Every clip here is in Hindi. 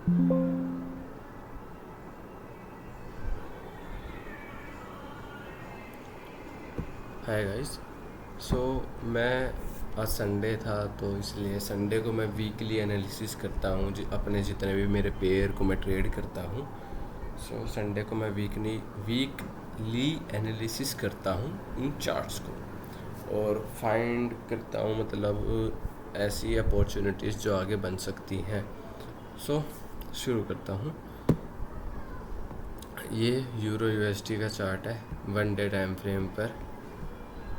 Hi guys. सो मैं आज संडे था तो इसलिए संडे को मैं वीकली एनालिसिस करता हूँ अपने जितने भी मेरे पेयर को मैं ट्रेड करता हूँ। सो संडे को मैं वीकली एनालिसिस करता हूँ इन चार्ट्स को और फाइंड करता हूँ मतलब ऐसी अपॉर्चुनिटीज़ जो आगे बन सकती हैं। सो शुरू करता हूँ। ये यूरो यूएसडी का चार्ट है 1 डे टाइम फ्रेम पर।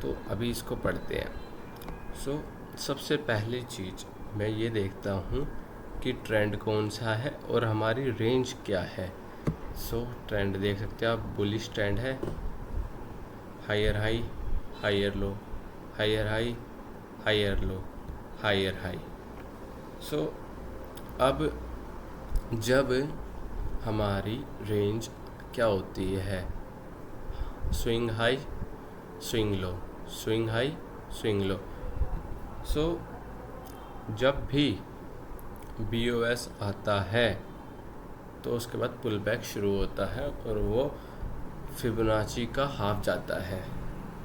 तो अभी इसको पढ़ते हैं। सो सबसे पहली चीज़ मैं ये देखता हूँ कि ट्रेंड कौन सा है और हमारी रेंज क्या है। सो ट्रेंड देख सकते हैं आप, बुलिश ट्रेंड है। Higher high, higher low, higher high, higher low, higher high. So अब जब हमारी रेंज क्या होती है, swing high, swing low, swing high, swing low. So जब भी BOS आता है तो उसके बाद पुल बैक शुरू होता है और वो फिबोनाची का हाफ जाता है,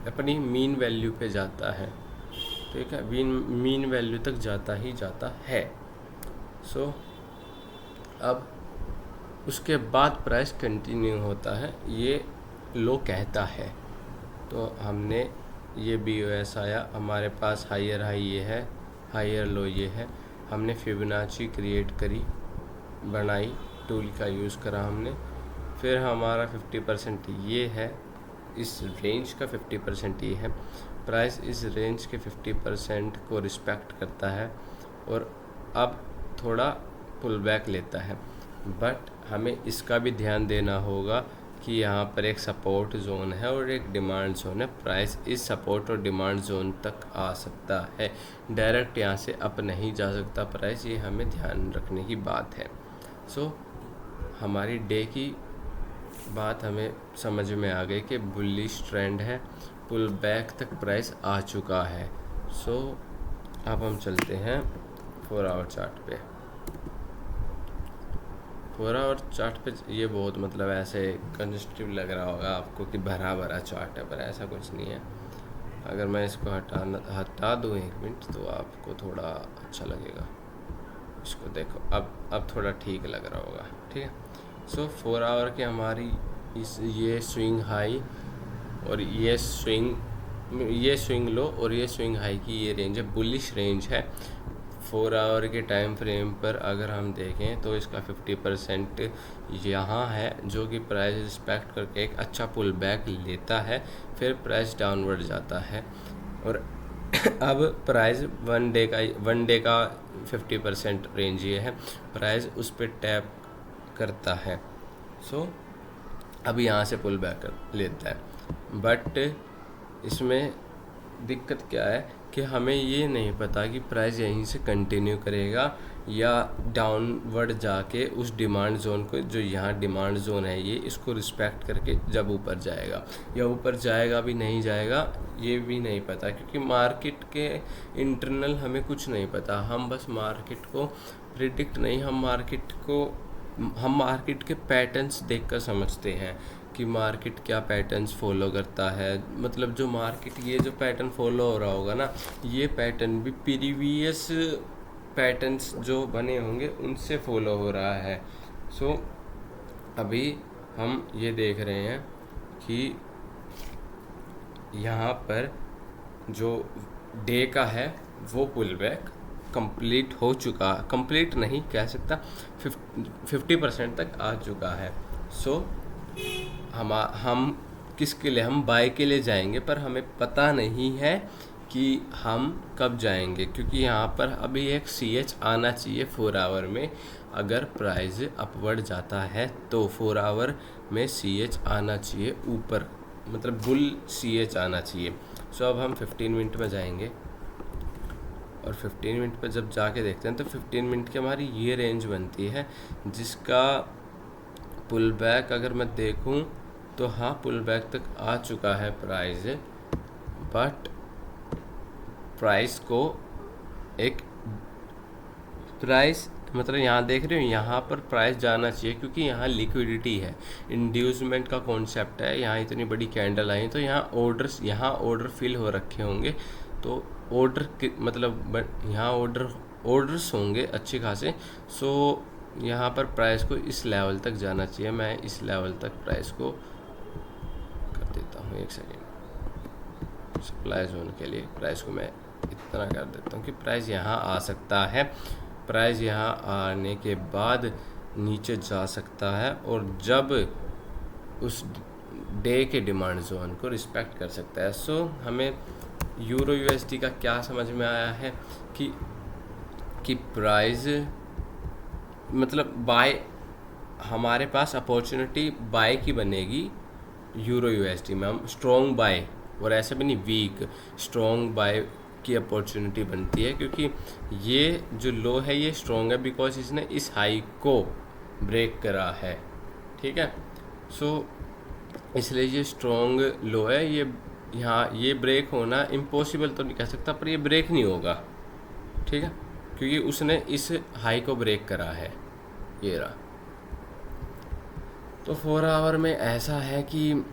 अपनी मीन वैल्यू पे जाता है। ठीक है, मीन वैल्यू तक जाता ही जाता है। सो अब उसके बाद प्राइस कंटिन्यू होता है, ये लो कहता है। तो हमने ये BOS आया, हमारे पास हायर हाई ये है, हायर लो ये है। हमने फिबोनाची क्रिएट करी, बनाई, टूल का यूज़ करा हमने। फिर हमारा 50% ये है, इस रेंज का 50% ये है। प्राइस इस रेंज के 50% को रिस्पेक्ट करता है और अब थोड़ा पुल बैक लेता है। बट हमें इसका भी ध्यान देना होगा कि यहाँ पर एक सपोर्ट जोन है और एक डिमांड जोन है। प्राइस इस सपोर्ट और डिमांड जोन तक आ सकता है, डायरेक्ट यहाँ से अप नहीं जा सकता प्राइस, ये हमें ध्यान रखने की बात है। सो हमारी डे की बात हमें समझ में आ गई कि बुलिश ट्रेंड है, पुल बैक तक प्राइस आ चुका है। सो अब हम चलते हैं 4 आवर चार्ट पे। 4 आवर चार्ट पे ये बहुत मतलब ऐसे कंजस्टिव लग रहा होगा आपको कि भरा भरा चार्ट है, पर ऐसा कुछ नहीं है। अगर मैं इसको हटा दूँ 1 मिनट तो आपको थोड़ा अच्छा लगेगा। इसको देखो, अब थोड़ा ठीक लग रहा होगा। ठीक है। सो 4 आवर की हमारी ये स्विंग हाई और ये स्विंग लो और ये स्विंग हाई की ये रेंज है, बुलिश रेंज है। 4 आवर के टाइम फ्रेम पर अगर हम देखें तो इसका 50% यहाँ है, जो कि प्राइस रिस्पेक्ट करके एक अच्छा पुल बैक लेता है, फिर प्राइस डाउनवर्ड जाता है। और अब प्राइस 1 डे का 50% रेंज ये है, प्राइस उस पर टैप करता है। सो अब यहाँ से पुल बैक कर लेता है। बट इसमें दिक्कत क्या है कि हमें ये नहीं पता कि प्राइस यहीं से कंटिन्यू करेगा या डाउनवर्ड जाके उस डिमांड जोन को, जो यहाँ डिमांड जोन है ये, इसको रिस्पेक्ट करके जब ऊपर जाएगा, या ऊपर जाएगा भी नहीं जाएगा ये भी नहीं पता, क्योंकि मार्केट के इंटरनल हमें कुछ नहीं पता। हम बस मार्केट को प्रिडिक्ट नहीं, हम मार्केट के पैटर्न्स देखकर समझते हैं कि मार्केट क्या पैटर्न्स फॉलो करता है। मतलब जो मार्केट ये जो पैटर्न फॉलो हो रहा होगा ना, ये पैटर्न भी प्रीवियस पैटर्न्स जो बने होंगे उनसे फॉलो हो रहा है। सो अभी हम ये देख रहे हैं कि यहाँ पर जो डे का है वो पुल बैक कंप्लीट हो चुका, कंप्लीट नहीं कह सकता, 50% तक आ चुका है। सो हम किसके लिए, हम बाय के लिए जाएंगे, पर हमें पता नहीं है कि हम कब जाएंगे, क्योंकि यहाँ पर अभी एक CH आना चाहिए 4 आवर में। अगर प्राइस अपवर्ड जाता है तो 4 आवर में CH आना चाहिए ऊपर, मतलब बुल CH आना चाहिए। सो अब हम 15 मिनट में जाएंगे और 15 मिनट पर जब जाके देखते हैं तो 15 मिनट की हमारी ये रेंज बनती है, जिसका पुल बैक अगर मैं देखूं तो हाँ, पुल बैक तक आ चुका है प्राइस। बट प्राइस को एक प्राइस मतलब यहाँ देख रहे हो, यहाँ पर प्राइस जाना चाहिए क्योंकि यहाँ लिक्विडिटी है, इंड्यूसमेंट का कॉन्सेप्ट है। यहाँ इतनी बड़ी कैंडल आई तो यहाँ ऑर्डर फिल हो रखे होंगे, तो मतलब यहाँ ऑर्डर्स होंगे अच्छे खासे। सो यहाँ पर प्राइस को इस लेवल तक जाना चाहिए। मैं इस लेवल तक प्राइस को कर देता हूँ, एक सेकेंड। सप्लाई जोन के लिए प्राइस को मैं इतना कर देता हूँ कि प्राइस यहाँ आ सकता है। प्राइस यहाँ आने के बाद नीचे जा सकता है और जब उस डे के डिमांड जोन को रिस्पेक्ट कर सकता है। सो हमें यूरो यूएसडी का क्या समझ में आया है कि प्राइस मतलब बाय, हमारे पास अपॉर्चुनिटी बाय की बनेगी यूरो यूएसडी में। हम स्ट्रॉन्ग बाय, और ऐसे भी नहीं वीक, स्ट्रॉन्ग बाय की अपॉर्चुनिटी बनती है क्योंकि ये जो लो है ये स्ट्रॉन्ग है बिकॉज इसने इस हाई को ब्रेक करा है। ठीक है, सो इसलिए ये स्ट्रॉन्ग लो है। ये यहाँ ये ब्रेक होना इम्पॉसिबल तो नहीं कह सकता, पर ये ब्रेक नहीं होगा। ठीक है, क्योंकि उसने इस हाई को ब्रेक करा है, ये रहा। तो 4 आवर में ऐसा है कि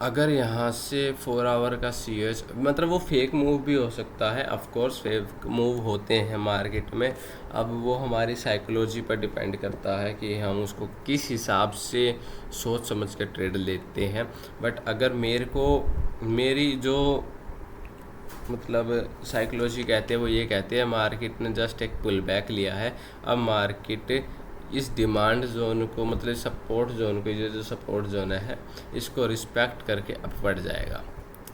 अगर यहाँ से 4 आवर का CS मतलब वो फेक मूव भी हो सकता है। ऑफ कोर्स फेक मूव होते हैं मार्केट में। अब वो हमारी साइकोलॉजी पर डिपेंड करता है कि हम उसको किस हिसाब से सोच समझ कर ट्रेड लेते हैं। बट अगर मेरी जो मतलब साइकोलॉजी कहते हैं वो ये कहते हैं मार्केट ने जस्ट एक पुल बैक लिया है। अब मार्केट इस डिमांड जोन को मतलब सपोर्ट जोन को, जो सपोर्ट जोन है इसको रिस्पेक्ट करके अब बढ़ जाएगा।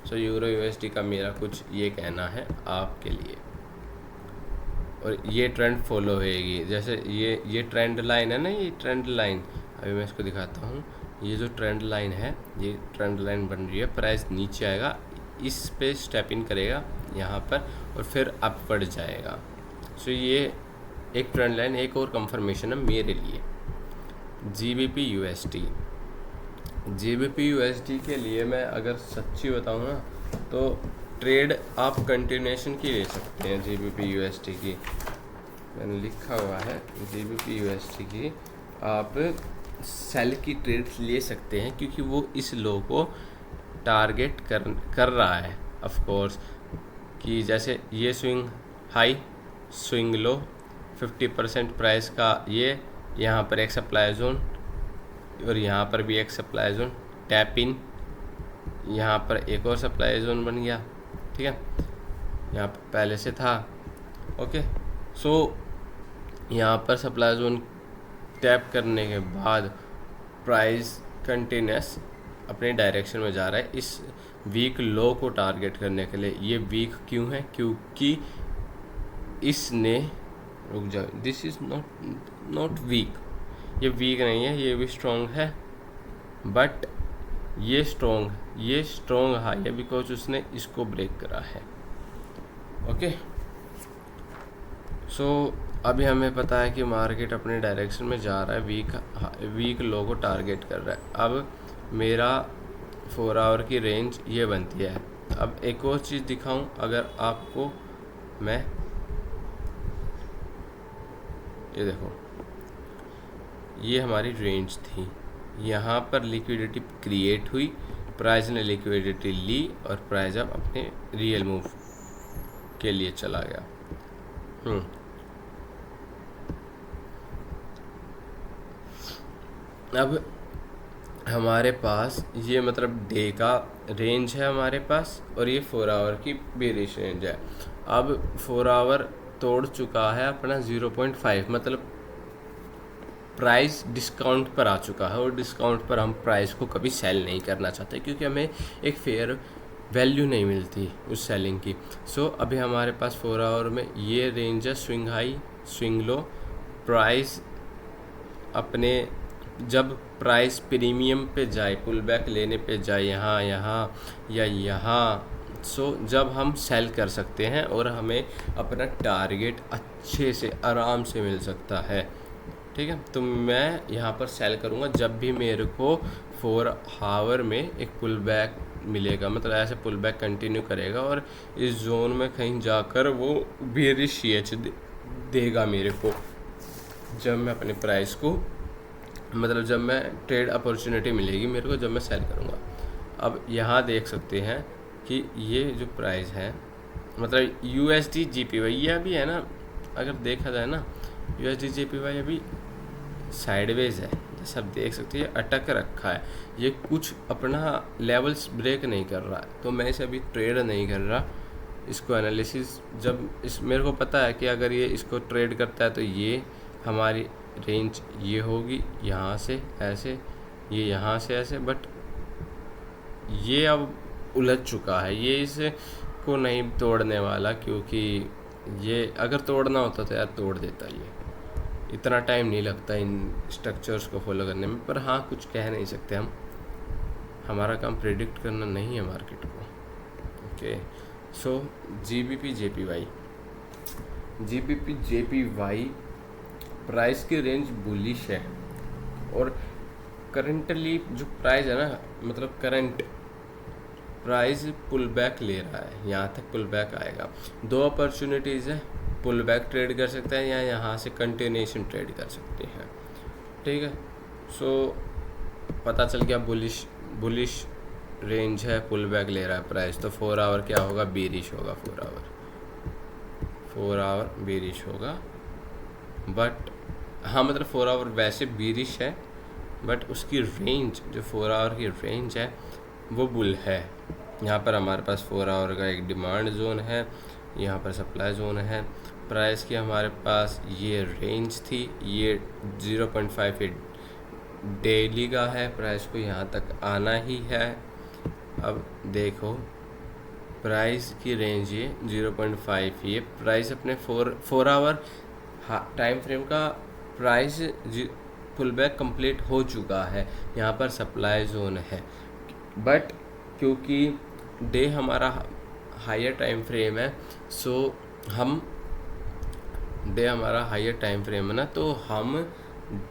सो यूरो यूएसडी का मेरा कुछ ये कहना है आपके लिए, और ये ट्रेंड फॉलो होएगी। जैसे ये ट्रेंड लाइन है ना, ये ट्रेंड लाइन अभी मैं इसको दिखाता हूँ। ये जो ट्रेंड लाइन है, ये ट्रेंड लाइन बन रही है। प्राइस नीचे आएगा, इस पे स्टेप इन करेगा यहाँ पर और फिर अप बढ़ जाएगा। सो ये एक ट्रेंड लाइन, एक और कंफर्मेशन है मेरे लिए। जीबीपी यूएसडी के लिए मैं अगर सच्ची बताऊँ ना तो ट्रेड आप कंटिन्यूएशन की ले सकते हैं। जीबीपी यूएसडी की मैंने लिखा हुआ है, जीबीपी यूएसडी की आप सेल की ट्रेड ले सकते हैं क्योंकि वो इस लो को टारगेट कर रहा है। ऑफ कोर्स कि जैसे ये स्विंग हाई, स्विंग लो, 50% प्राइस का ये, यहाँ पर एक सप्लाई जोन और यहाँ पर भी एक सप्लाई जोन, टैप इन, यहाँ पर एक और सप्लाई जोन बन गया। ठीक है, यहाँ पर पहले से था। ओके, सो यहाँ पर सप्लाई जोन टैप करने के बाद प्राइस कंटिन्यूस अपने डायरेक्शन में जा रहा है इस वीक लो को टारगेट करने के लिए। ये वीक क्यों है? क्योंकि इसने, रुक जाओ, दिस इज़ नॉट वीक, ये वीक नहीं है, ये भी स्ट्रॉन्ग है, बट ये स्ट्रॉन्ग हाई है बिकॉज उसने इसको ब्रेक करा है। ओके, सो अभी हमें पता है कि मार्केट अपने डायरेक्शन में जा रहा है, वीक लो को टारगेट कर रहा है। अब मेरा 4 आवर की रेंज ये बनती है। अब एक और चीज़ दिखाऊं अगर आपको मैं, ये देखो, ये हमारी रेंज थी, यहाँ पर लिक्विडिटी क्रिएट हुई, प्राइस ने लिक्विडिटी ली और प्राइस अब अपने रियल मूव के लिए चला गया। अब हमारे पास ये मतलब डे का रेंज है हमारे पास, और ये 4 आवर की बेरिश रेंज है। अब 4 आवर तोड़ चुका है अपना 0.5, मतलब प्राइस डिस्काउंट पर आ चुका है, और डिस्काउंट पर हम प्राइस को कभी सेल नहीं करना चाहते क्योंकि हमें एक फेयर वैल्यू नहीं मिलती उस सेलिंग की। सो अभी हमारे पास 4 आवर में ये रेंज है, स्विंग हाई, स्विंग लो। प्राइस अपने, जब प्राइस प्रीमियम पे जाए, पुल बैक लेने पे जाए, यहाँ या यहाँ, सो जब हम सेल कर सकते हैं और हमें अपना टारगेट अच्छे से आराम से मिल सकता है। ठीक है, तो मैं यहाँ पर सेल करूँगा जब भी मेरे को 4 आवर में एक पुल बैक मिलेगा, मतलब ऐसे पुल बैक कंटिन्यू करेगा और इस जोन में कहीं जाकर वो बेरिश देगा मेरे को। जब मैं अपने प्राइस को, मतलब जब मैं ट्रेड अपॉर्चुनिटी मिलेगी मेरे को, जब मैं सेल करूँगा। अब यहाँ देख सकते हैं कि ये जो प्राइस है, मतलब USD JPY ये अभी है ना, अगर देखा जाए ना USD JPY अभी साइडवेज है, जैसे आप देख सकते हैं, ये अटक रखा है, ये कुछ अपना लेवल्स ब्रेक नहीं कर रहा है, तो मैं इसे अभी ट्रेड नहीं कर रहा। इसको एनालिसिस जब इस मेरे को पता है कि अगर ये इसको ट्रेड करता है तो ये हमारी रेंज ये होगी यहाँ से ऐसे, ये यहाँ से ऐसे, बट ये अब उलझ चुका है, ये इसको नहीं तोड़ने वाला, क्योंकि ये अगर तोड़ना होता तो यार तोड़ देता, ये इतना टाइम नहीं लगता इन स्ट्रक्चर्स को फॉलो करने में। पर हाँ, कुछ कह नहीं सकते हम, हमारा काम प्रेडिक्ट करना नहीं है मार्केट को। ओके, सो GBP JPY प्राइस की रेंज बुलिश है, और करंटली जो प्राइस है ना, मतलब करंट प्राइस पुल बैक ले रहा है, यहाँ तक पुल बैक आएगा। दो अपॉर्चुनिटीज़ है, पुल बैक ट्रेड कर सकते हैं या यहाँ से कंटिन्यूएशन ट्रेड कर सकते हैं। ठीक है, सो पता चल गया बुलिश रेंज है, पुल बैक ले रहा है प्राइस, तो 4 आवर क्या होगा, बेरिश होगा। 4 आवर बेरिश होगा, बट हाँ मतलब 4 आवर वैसे बेरिश है, बट उसकी रेंज जो 4 आवर की रेंज है वो बुल है। यहाँ पर हमारे पास 4 आवर का एक डिमांड जोन है, यहाँ पर सप्लाई जोन है। प्राइस की हमारे पास ये रेंज थी, ये 0.58 डेली का है, प्राइस को यहाँ तक आना ही है। अब देखो प्राइस की रेंज ये 0.5, ये प्राइस अपने 4 आवर टाइम फ्रेम का प्राइस पुल बैक कंप्लीट हो चुका है, यहाँ पर सप्लाई जोन है। बट क्योंकि डे हमारा हायर टाइम फ्रेम है, सो हम डे हमारा हायर टाइम फ्रेम है ना, तो हम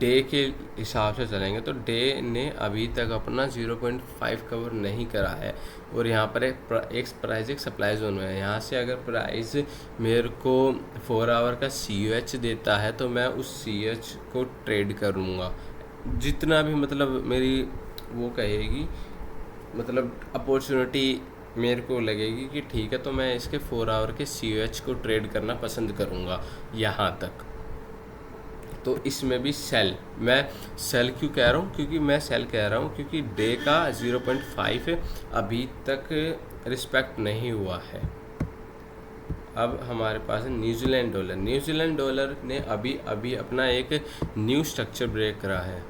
डे के हिसाब से चलेंगे। तो डे ने अभी तक अपना 0.5 कवर नहीं करा है, और यहाँ पर एक सप्लाई जोन है। यहाँ से अगर प्राइस मेरे को 4 आवर का COH देता है तो मैं उस COH को ट्रेड करूँगा, जितना भी मतलब मेरी वो कहेगी, मतलब अपॉर्चुनिटी मेरे को लगेगी कि ठीक है, तो मैं इसके 4 आवर के COH को ट्रेड करना पसंद करूँगा यहाँ तक। तो इसमें भी मैं सेल क्यों कह रहा हूँ, क्योंकि मैं सेल कह रहा हूँ क्योंकि डे का 0.5 अभी तक रिस्पेक्ट नहीं हुआ है। अब हमारे पास है न्यूजीलैंड डॉलर ने अभी अपना एक न्यू स्ट्रक्चर ब्रेक करा है।